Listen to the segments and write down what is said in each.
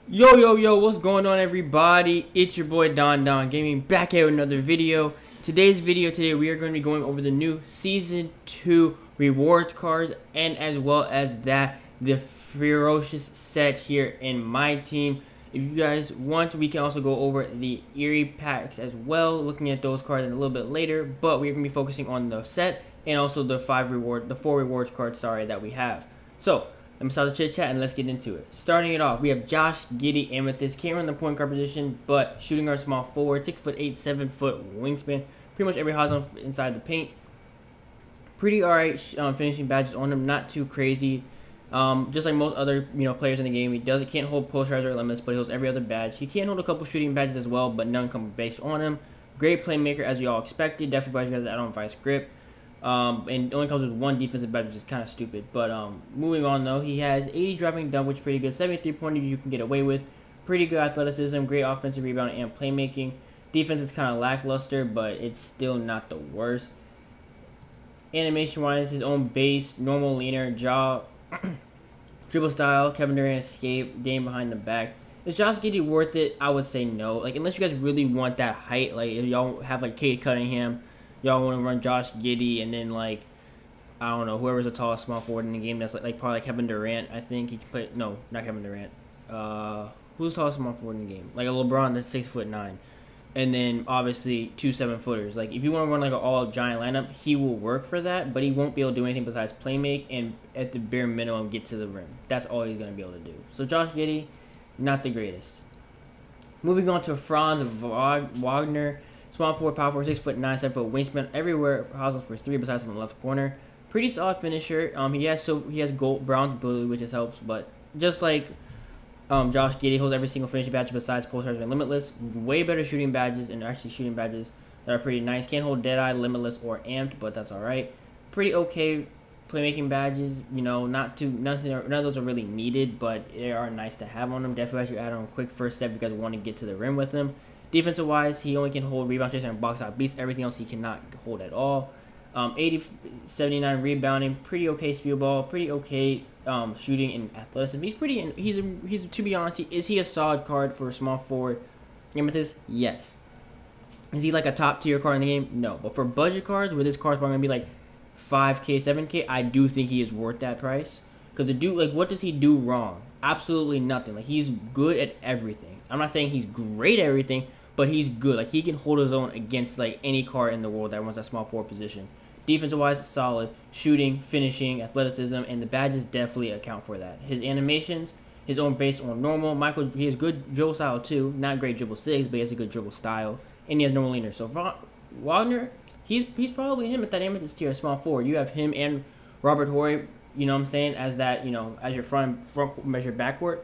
Yo, what's going on, everybody? It's your boy DonDon Gaming back here with another video. Today we are going to be going over the new Season 2 rewards cards and as well as the Ferocious set here in my team. If you guys want, we can also go over the Eerie packs as well, looking at those cards a little bit later, but we're going to be focusing on the set and also the four rewards cards, that we have. So, let me start the chit chat and let's get into it. Starting it off, we have Josh Giddey Amethyst. Can't run the point guard position, but shooting guard, small forward, 6'8", 7-foot wingspan. Pretty much every horizon inside the paint. Pretty alright finishing badges on him, not too crazy. Just like most other players in the game, he can't hold posterizer or limits, but he holds every other badge. He can hold a couple shooting badges as well, but none come based on him. Great playmaker as we all expected. Definitely advise you guys to add on vice grip. And it only comes with one defensive badge, which is kind of stupid. But moving on, though, he has 80 driving dunk, which is pretty good. 73 pointers you can get away with. Pretty good athleticism, great offensive rebounding and playmaking. Defense is kind of lackluster, but it's still not the worst. Animation-wise, his own base, normal leaner, jaw, dribble style, Kevin Durant escape, game behind the back. Is Josh Giddey worth it? I would say no. Like, unless you guys really want that height, like if y'all have like Cade Cunningham, y'all want to run Josh Giddey, and then like I don't know, whoever's the tallest small forward in the game, that's like probably like Kevin Durant. I think he can play. No, not Kevin Durant. Who's the tallest small forward in the game? Like a LeBron that's 6'9", and then obviously two 7-footers. Like if you want to run like an all giant lineup, he will work for that, but he won't be able to do anything besides play make and at the bare minimum get to the rim. That's all he's gonna be able to do. So Josh Giddey, not the greatest. Moving on to Franz Wagner. Small forward, power forward, 6'9", 7-foot wingspan. Everywhere housing for 3 besides in the left corner. Pretty solid finisher. He has gold bronze ability, which just helps. But just like Josh Giddey, holds every single finishing badge besides Pulsars and Limitless. Way better shooting badges and actually shooting badges that are pretty nice. Can't hold Deadeye, Limitless, or Amped, but that's all right. Pretty okay playmaking badges. None of those are really needed, but they are nice to have on them. Definitely as you add on a quick first step if you guys want to get to the rim with them. Defensive wise, he only can hold rebound, chase, and box out beast. Everything else he cannot hold at all. 79 rebounding, pretty okay speed ball, pretty okay shooting and athleticism. He's to be honest, is he a solid card for a small forward? Amethyst, yes. Is he like a top tier card in the game? No. But for budget cards, where this card's probably gonna be like 5K, 7K, I do think he is worth that price. Because the dude, like, what does he do wrong? Absolutely nothing. Like, he's good at everything. I'm not saying he's great at everything, but he's good. Like, he can hold his own against, like, any card in the world that runs that small forward position. Defensive-wise, solid. Shooting, finishing, athleticism, and the badges definitely account for that. His animations, his own base on normal. He has good dribble style, too. Not great dribble 6, but he has a good dribble style. And he has normal leaner. So, Wagner, he's probably him at that amethyst tier, small forward. You have him and Robert Horry, you know what I'm saying, as that, as your front measure backcourt.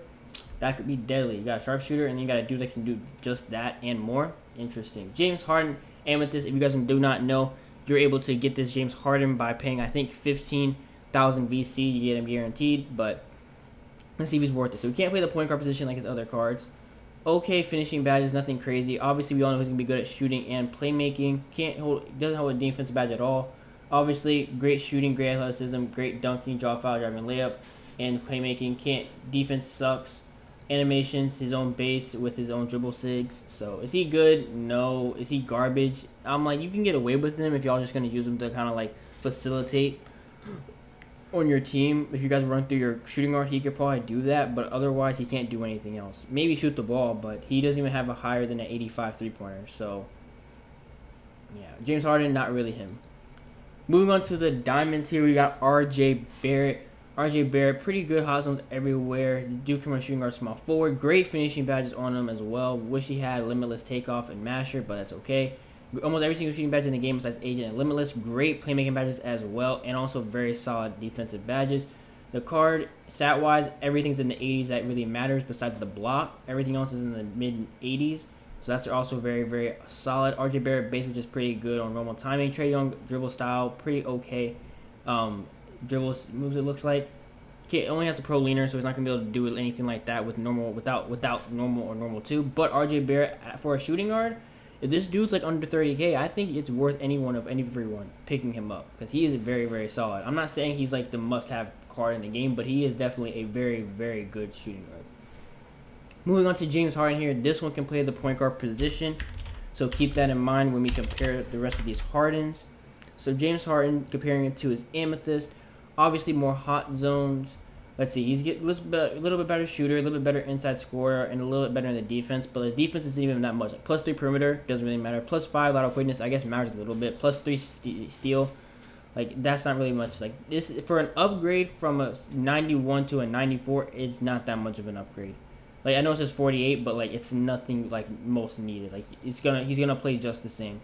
That could be deadly. You got a sharpshooter, and you got a dude that can do just that and more. Interesting. James Harden, Amethyst. If you guys do not know, you're able to get this James Harden by paying, I think, 15,000 VC. You get him guaranteed, but let's see if he's worth it. So we can't play the point guard position like his other cards. Okay, finishing badges, nothing crazy. Obviously, we all know he's gonna be good at shooting and playmaking. Doesn't hold a defensive badge at all. Obviously, great shooting, great athleticism, great dunking, draw foul, driving layup, and playmaking. Defense sucks. Animations, his own base with his own dribble sigs. So is he good? No. Is he garbage? I'm like, you can get away with him if y'all just gonna use him to kind of like facilitate on your team. If you guys run through your shooting guard, he could probably do that, but otherwise he can't do anything else. Maybe shoot the ball, but he doesn't even have a higher than an 85 3-pointer. So yeah, James Harden, not really him. Moving on to the diamonds here, we got R.J. Barrett. R.J. Barrett, pretty good hot zones everywhere. The dude can run shooting guard, small forward. Great finishing badges on him as well. Wish he had Limitless, Takeoff, and Masher, but that's okay. Almost every single shooting badge in the game besides Agent and Limitless. Great playmaking badges as well, and also very solid defensive badges. The card, stat-wise, everything's in the 80s that really matters besides the block. Everything else is in the mid-80s. So that's also very, very solid. RJ Barrett base, which is pretty good on normal timing. Trae Young dribble style, pretty okay. Dribble moves, it looks like. Only has the pro leaner, so he's not gonna be able to do anything like that with normal, without normal or normal 2. But RJ Barrett for a shooting guard, if this dude's like under 30K, I think it's worth everyone picking him up because he is very, very solid. I'm not saying he's like the must-have card in the game, but he is definitely a very, very good shooting guard. Moving on to James Harden here. This one can play the point guard position, so keep that in mind when we compare the rest of these Hardens. So James Harden, comparing him to his Amethyst, obviously more hot zones. Let's see, he's a little bit better shooter, a little bit better inside scorer, and a little bit better in the defense. But the defense isn't even that much. Like +3 perimeter doesn't really matter. +5 lateral quickness, I guess matters a little bit. +3 steal, like that's not really much. Like this for an upgrade from a 91 to a 94, it's not that much of an upgrade. Like I know it says 48, but like it's nothing like most needed. Like he's gonna play just the same.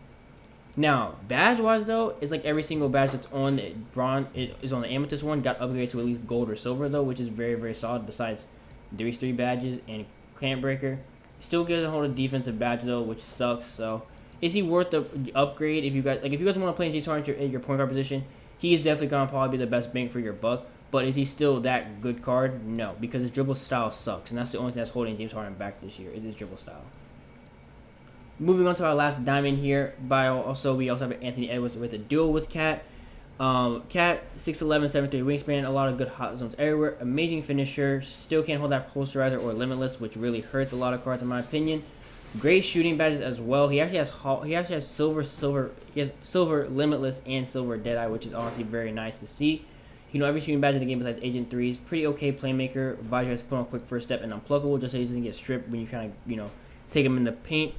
Now, badge-wise, though, it's like every single badge that's on the bronze, it is on the Amethyst one, got upgraded to at least gold or silver, though, which is very, very solid, besides these 3 badges and Clamp Breaker. Still doesn't hold a defensive badge, though, which sucks, so is he worth the upgrade? If you guys want to play James Harden at your point guard position, he is definitely going to probably be the best bang for your buck, but is he still that good card? No, because his dribble style sucks, and that's the only thing that's holding James Harden back this year, is his dribble style. Moving on to our last diamond here, we also have Anthony Edwards with a duo with Cat. Cat, 6'11", 7'3" wingspan, a lot of good hot zones everywhere. Amazing finisher, still can't hold that posterizer or limitless, which really hurts a lot of cards in my opinion. Great shooting badges as well. He actually has silver limitless and silver deadeye, which is honestly very nice to see. You know, every shooting badge in the game besides Agent 3s. Pretty okay playmaker. Advisor has to put on a quick first step and unpluckable just so he doesn't get stripped when you kind of, take him in the paint.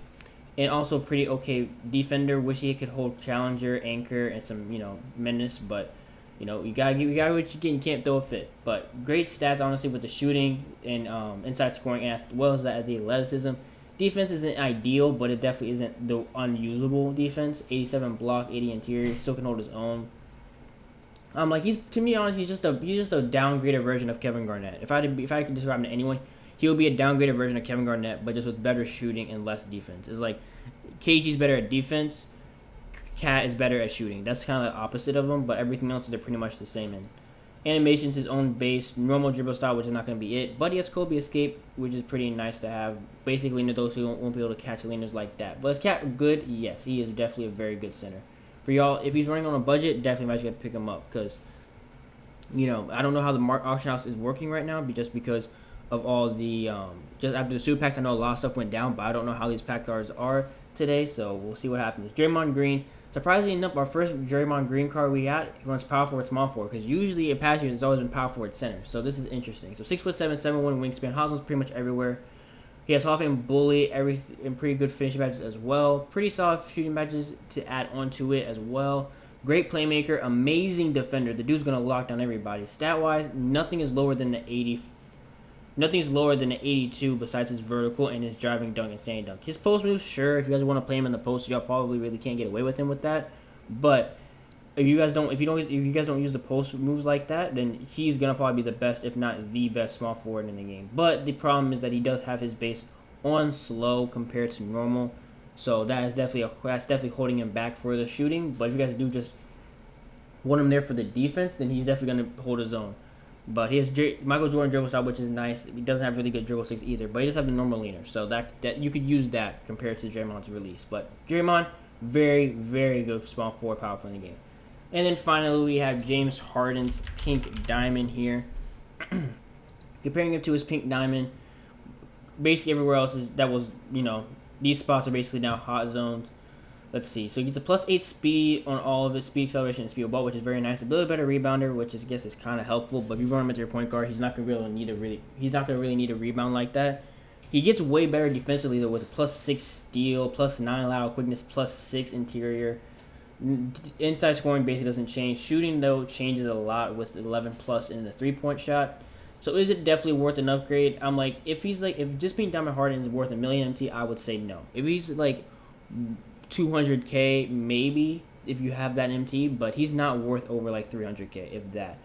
And also pretty okay defender. Wish he could hold challenger, anchor, and some, menace. But, you got what you get. You can't throw a fit. But great stats, honestly, with the shooting and inside scoring, as well as that the athleticism. Defense isn't ideal, but it definitely isn't the unusable defense. 87 block, 80 interior. Still can hold his own. He's just a downgraded version of Kevin Garnett. If I could describe him to anyone, he'll be a downgraded version of Kevin Garnett, but just with better shooting and less defense. It's like KG's better at defense, Cat is better at shooting. That's kind of the opposite of them, but everything else they're pretty much the same in. Animation's his own base, normal dribble style, which is not going to be it, but he has Kobe Escape, which is pretty nice to have. Basically, those who won't be able to catch leaners like that. But is Cat good? Yes, he is definitely a very good center. For y'all, if he's running on a budget, definitely might get to pick him up, because, I don't know how the auction house is working right now, just because of all the just after the super packs. I know a lot of stuff went down, but I don't know how these pack cards are today, so we'll see what happens. Draymond Green, surprisingly enough, our first Draymond Green card we got, he runs power forward, small forward, because usually in past years it's always been power forward, center. So this is interesting. So 6'7", 7'1" wingspan, Hosmer's pretty much everywhere. He has Hall of Fame bully, and pretty good finishing badges as well. Pretty solid shooting badges to add onto it as well. Great playmaker, amazing defender. The dude's gonna lock down everybody. Stat wise, nothing is lower than the 80. Nothing's lower than an 82 besides his vertical and his driving dunk and standing dunk. His post moves, sure, if you guys want to play him in the post, y'all probably really can't get away with him with that. But if you guys don't use the post moves like that, then he's gonna probably be the best, if not the best, small forward in the game. But the problem is that he does have his base on slow compared to normal, so that's definitely holding him back for the shooting. But if you guys do just want him there for the defense, then he's definitely gonna hold his own. But he has Michael Jordan dribble style, which is nice. He doesn't have really good dribble sticks either, but he does have the normal leaner. So that you could use that compared to Draymond's release. But Draymond, very, very good small forward, powerful in the game. And then finally, we have James Harden's pink diamond here. Comparing him to his pink diamond, basically everywhere else these spots are basically now hot zones. Let's see. So he gets a +8 speed on all of his speed, acceleration, and speed of ball, which is very nice. A little better rebounder, which I guess is kind of helpful. But if you run him into your point guard, he's not gonna really need a rebound like that. He gets way better defensively though, with a +6 steal, +9 lateral quickness, +6 interior. Inside scoring basically doesn't change. Shooting though changes a lot with 11+ in the 3-point shot. So is it definitely worth an upgrade? If just being Diamond Harden is worth $1 million MT, I would say no. If he's like 200K maybe if you have that MT, but he's not worth over like 300K if that.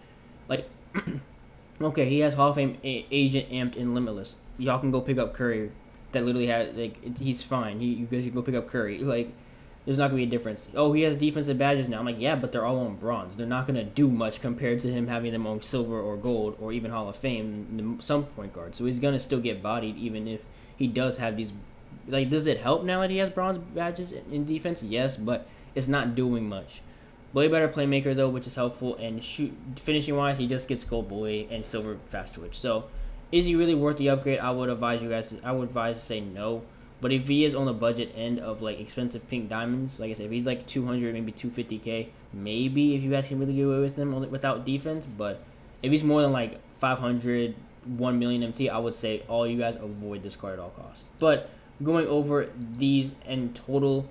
Okay, he has Hall of Fame agent, amped, and limitless. Y'all can go pick up Curry. That literally has he's fine. You guys can go pick up Curry. There's not gonna be a difference. Oh, he has defensive badges now. Yeah, but they're all on bronze. They're not gonna do much compared to him having them on silver or gold or even Hall of Fame. Some point guard, so he's gonna still get bodied even if he does have these. Does it help now that he has bronze badges in defense? Yes, but it's not doing much. Way better playmaker though, which is helpful. And finishing wise, he just gets gold bully and silver fast twitch. So Is he really worth the upgrade? I would advise to say no. But if he is on the budget end of like expensive pink diamonds, like I said, if he's like 200, maybe 250K, maybe if you guys can really get away with him without defense. But if he's more than like 500, 1 million MT, I would say all you guys avoid this card at all costs. But going over these in total,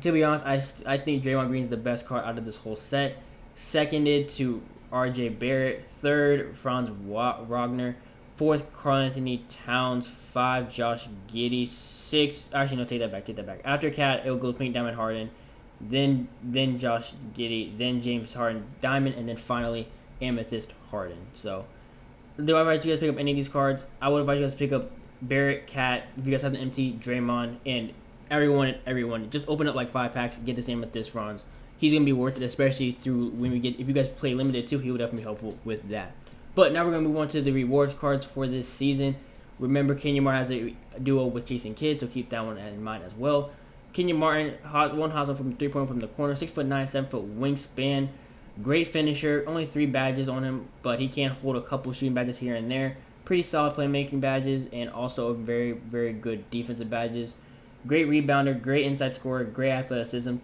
to be honest, I think Draymond Green is the best card out of this whole set. Seconded to RJ Barrett. Third, Franz Wagner. Fourth, Karl-Anthony Towns. 5, Josh Giddey. 6, actually, no, take that back. After Cat, it'll go Pink Diamond Harden. Then Josh Giddey. Then James Harden Diamond. And then finally, Amethyst Harden. So, do I advise you guys pick up any of these cards? I would advise you guys to pick up Barrett, Cat. If you guys have the MT, Draymond, and everyone. Just open up like 5 packs. Get the Amethyst Franz. He's gonna be worth it, especially through when we get. If you guys play limited too, he will definitely be helpful with that. But now we're gonna move on to the rewards cards for this season. Remember, Kenyon Martin has a duo with Jason Kidd, so keep that one in mind as well. Kenyon Martin, one hot from 3-point from the corner, 6'9", 7-foot wingspan, great finisher. Only 3 badges on him, but he can hold a couple shooting badges here and there. Pretty solid playmaking badges, and also very, very good defensive badges. Great rebounder, great inside scorer, great athleticism.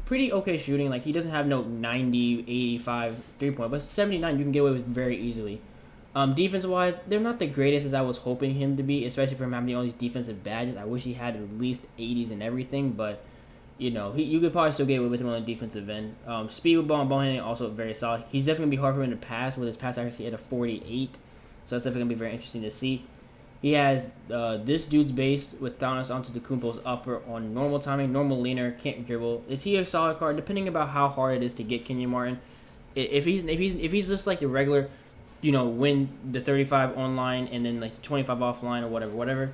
Pretty okay shooting. Like, he doesn't have no 90, 85 3-point, but 79 you can get away with very easily. Defense-wise, they're not the greatest as I was hoping him to be, especially for him having all these defensive badges. I wish he had at least 80s and everything, but, you could probably still get away with him on the defensive end. Speed with ball and ball handling also very solid. He's definitely going to be hard for him to pass with his pass accuracy at a 48, so that's definitely going to be very interesting to see. He has this dude's base with Giannis Antetokounmpo's upper on normal timing, normal leaner, can't dribble. Is he a solid card? Depending about how hard it is to get Kenyon Martin. If he's just like the regular, win the 35 online and then like 25 offline or whatever,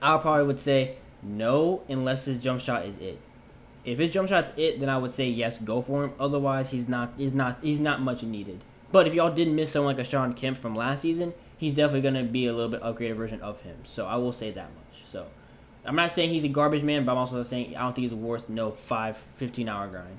I probably would say no unless his jump shot is it. If his jump shot's it, then I would say yes, go for him. Otherwise, he's not much needed. But if y'all did miss someone like a Shawn Kemp from last season, he's definitely going to be a little bit upgraded version of him. So I will say that much. So I'm not saying he's a garbage man, but I'm also saying I don't think he's worth no 15-hour grind.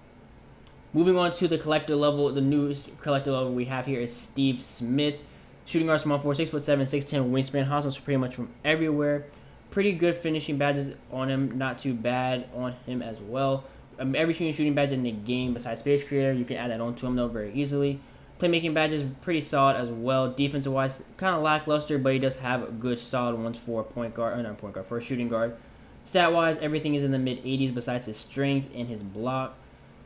Moving on to the collector level, the newest collector level we have here is Steve Smith. Shooting guard, small forward, 6'7", 6'10", wingspan, hustles pretty much from everywhere. Pretty good finishing badges on him, not too bad on him as well. Every shooting badge in the game besides Space Creator, you can add that on to him though very easily. Playmaking badges pretty solid as well. Defensive wise, kind of lackluster, but he does have good solid ones for for a shooting guard. Stat wise, everything is in the mid 80s besides his strength and his block.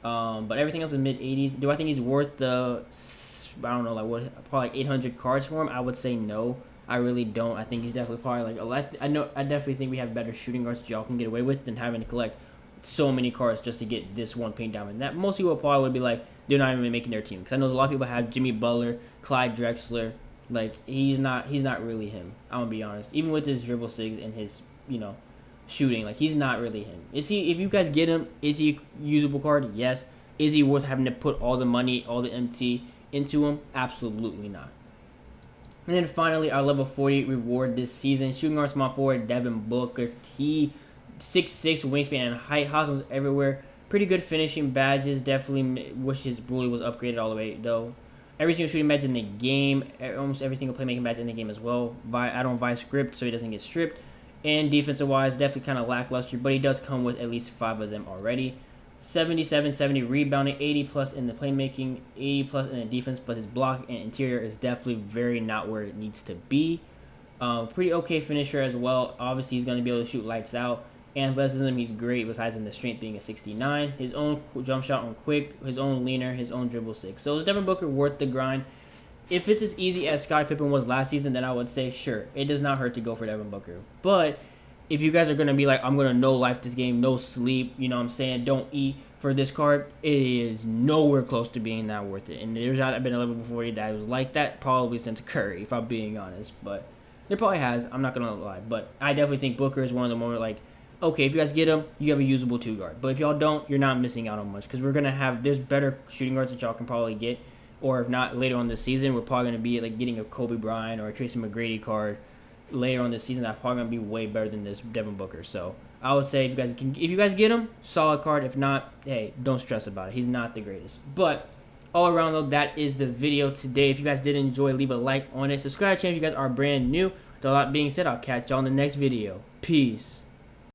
But everything else is mid 80s. Do I think he's worth the probably like 800 cards for him? I would say no. I really don't. I think he's definitely probably like I definitely think we have better shooting guards that y'all can get away with than having to collect so many cards just to get this one pink diamond. That most people probably would be like, they're not even making their team, because I know a lot of people have Jimmy Butler, Clyde Drexler. Like, he's not really him. I'm gonna be honest. Even with his dribble sigs and his shooting, like, he's not really him. Is he? If you guys get him, is he a usable card? Yes. Is he worth having to put all the money, all the MT into him? Absolutely not. And then finally, our level 40 reward this season: shooting guard, small forward, Devin Booker. 6'6" wingspan and height, hustles everywhere. Pretty good finishing badges. Definitely wish his bully was upgraded all the way though. Every single shooting badge in the game, almost every single playmaking badge in the game as well. Add on Vice script so he doesn't get stripped. And defensive wise, definitely kind of lackluster, but he does come with at least 5 of them already. 77, 70 rebounding, 80 plus in the playmaking, 80 plus in the defense, but his block and interior is definitely very not where it needs to be. Pretty okay finisher as well. Obviously, he's going to be able to shoot lights out. And athleticism, he's great, besides in the strength being a 69. His own jump shot on quick, his own leaner, his own dribble 6. So is Devin Booker worth the grind? If it's as easy as Scottie Pippen was last season, then I would say sure. It does not hurt to go for Devin Booker. But if you guys are going to be like, I'm going to no life this game, no sleep, you know what I'm saying, don't eat for this card, it is nowhere close to being that worth it. And there's not been a level before that was like that, probably since Curry, if I'm being honest. But there probably has, I'm not going to lie. But I definitely think Booker is one of the more like, okay, if you guys get him, you have a usable 2-guard. But if y'all don't, you're not missing out on much, because we're going to have, there's better shooting guards that y'all can probably get. Or if not, later on this season, we're probably going to be like getting a Kobe Bryant or a Tracy McGrady card later on this season. That's probably going to be way better than this Devin Booker. So I would say if you guys get him, solid card. If not, hey, don't stress about it. He's not the greatest. But all around though, that is the video today. If you guys did enjoy, leave a like on it. Subscribe to the channel if you guys are brand new. With all that being said, I'll catch y'all in the next video. Peace.